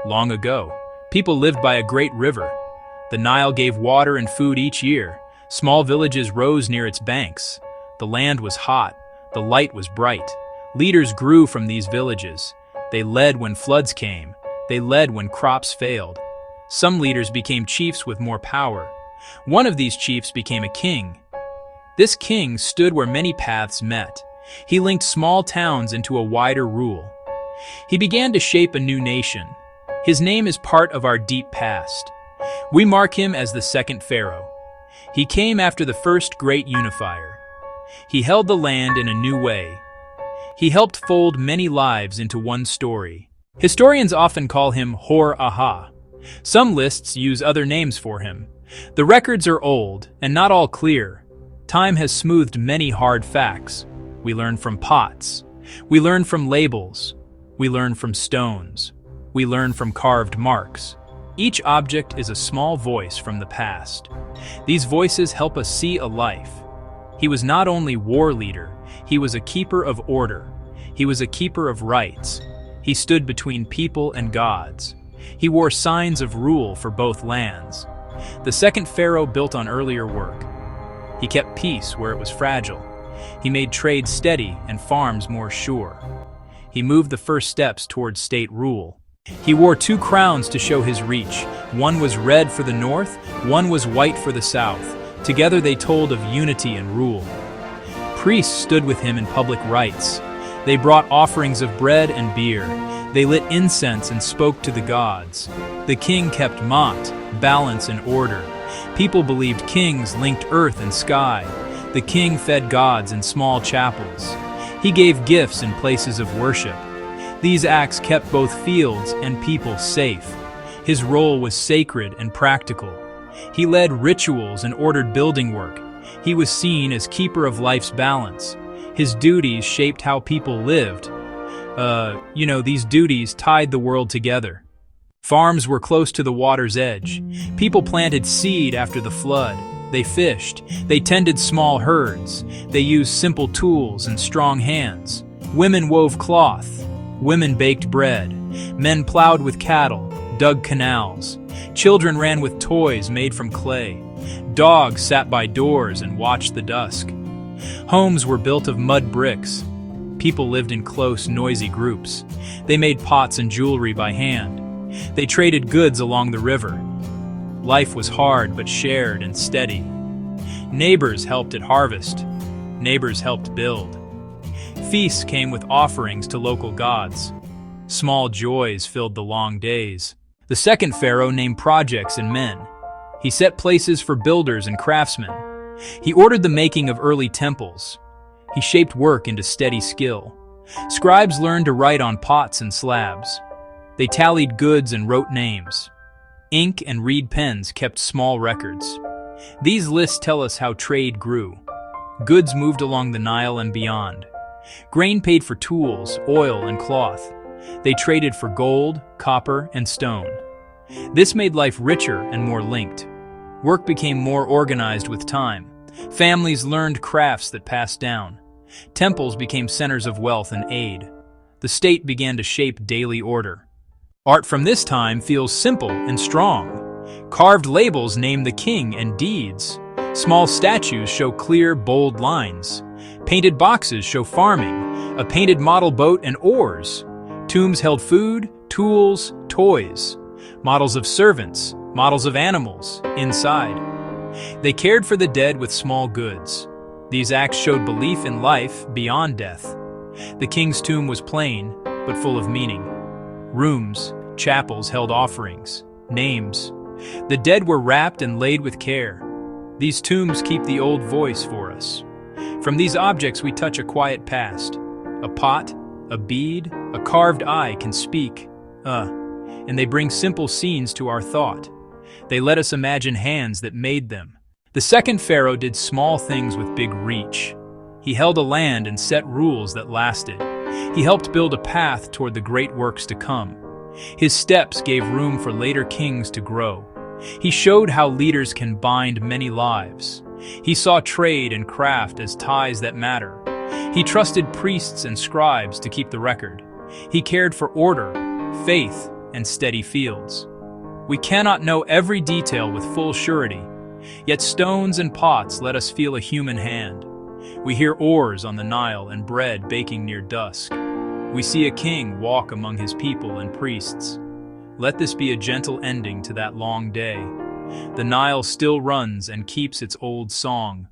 long ago, people lived by a great river. The Nile gave water and food each year. Small villages rose near its banks. The land was hot. The light was bright. Leaders grew from these villages. They led when floods came. They led when crops failed. Some leaders became chiefs with more power. One of these chiefs became a king. This king stood where many paths met. He linked small towns into a wider rule. He began to shape a new nation. His name is part of our deep past. We mark him as the second pharaoh. He came after the first great unifier. He held the land in a new way. He helped fold many lives into one story. Historians often call him Hor Aha. Some lists use other names for him. The records are old and not all clear. Time has smoothed many hard facts. We learn from pots. We learn from labels. We learn from stones. We learn from carved marks. Each object is a small voice from the past. These voices help us see a life. He was not only war leader, he was a keeper of order. He was a keeper of rights. He stood between people and gods. He wore signs of rule for both lands. The second pharaoh built on earlier work. He kept peace where it was fragile. He made trade steady and farms more sure. He moved the first steps towards state rule. He wore two crowns to show his reach. One was red for the north, one was white for the south. Together they told of unity and rule. Priests stood with him in public rites. They brought offerings of bread and beer. They lit incense and spoke to the gods. The king kept maat, balance and order. People believed kings linked earth and sky. The king fed gods in small chapels. He gave gifts in places of worship. These acts kept both fields and people safe. His role was sacred and practical. He led rituals and ordered building work. He was seen as keeper of life's balance. His duties shaped how people lived. These duties tied the world together. Farms were close to the water's edge. People planted seed after the flood. They fished. They tended small herds. They used simple tools and strong hands. Women wove cloth. Women baked bread. Men plowed with cattle, dug canals. Children ran with toys made from clay. Dogs sat by doors and watched the dusk. Homes were built of mud bricks. People lived in close, noisy groups. They made pots and jewelry by hand. They traded goods along the river. Life was hard but shared and steady. Neighbors helped at harvest. Neighbors helped build. Feasts came with offerings to local gods. Small joys filled the long days. The second pharaoh named projects and men. He set places for builders and craftsmen. He ordered the making of early temples. He shaped work into steady skill. Scribes learned to write on pots and slabs. They tallied goods and wrote names. Ink and reed pens kept small records. These lists tell us how trade grew. Goods moved along the Nile and beyond. Grain paid for tools, oil, and cloth. They traded for gold, copper, and stone. This made life richer and more linked. Work became more organized with time. Families learned crafts that passed down. Temples became centers of wealth and aid. The state began to shape daily order. Art from this time feels simple and strong. Carved labels name the king and deeds. Small statues show clear, bold lines. Painted boxes show farming. A painted model boat and oars. Tombs held food, tools, toys. Models of servants, models of animals, inside. They cared for the dead with small goods. These acts showed belief in life beyond death. The king's tomb was plain, but full of meaning. Rooms, chapels held offerings, names. The dead were wrapped and laid with care. These tombs keep the old voice for us. From these objects we touch a quiet past. A pot, a bead, a carved eye can speak, and they bring simple scenes to our thought. They let us imagine hands that made them. The second pharaoh did small things with big reach. He held a land and set rules that lasted. He helped build a path toward the great works to come. His steps gave room for later kings to grow. He showed how leaders can bind many lives. He saw trade and craft as ties that matter. He trusted priests and scribes to keep the record. He cared for order, faith, and steady fields. We cannot know every detail with full surety, yet stones and pots let us feel a human hand. We hear oars on the Nile and bread baking near dusk. We see a king walk among his people and priests. Let this be a gentle ending to that long day. The Nile still runs and keeps its old song,